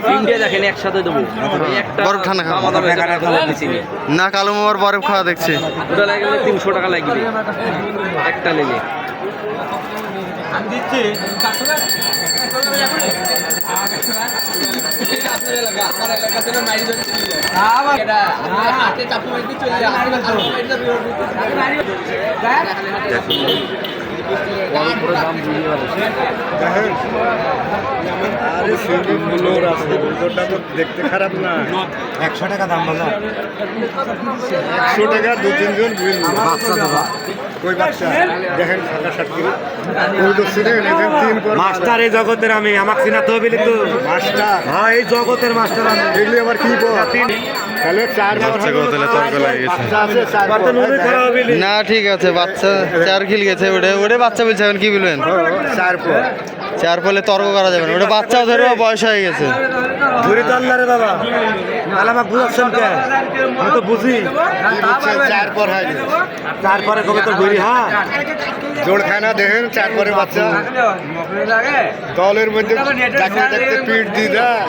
তিনটে দেখেন একসাথে দেবো। বরফ ঠান্ডা খাওয়া না, কালো মামার বরফ খাওয়া দেখছি। ওটা লাগলে 300 টাকা লাগবে একটা লেগে। দেখতে খারাপ না, 100 টাকা দাম বাজার, 100 টাকা 2-3 জন কই বাচ্চা দেখেন মাস্টার এই জগতের, আমি আমাকে চিনা তো বলি তো মাস্টার, হ্যাঁ এই জগতের মাস্টার আমি। এগুলি আবার কি তাহলে 4 না ঠিক আছে, বাচ্চা 4 খিল গেছে। ওটা বাচ্চা বলছে, এখন কি বলবেন? 4 ফলে তর্ক করা যাবে না, ওটা বাচ্চাও ধরে বয়স হয়ে গেছে। ঘুরি তো আল্লাহ রে বাবা, তাহলে আমাকে বুঝাচ্ছেন কে? আমি তো বুঝি 4 পর হয়, 4 পরে কবে তো ঘুরি। হ্যাঁ জোড় খায় না দেখেন, 4 পরে বাচ্চা দলের মধ্যে দেখতে পিঠ দিয়ে দেয়।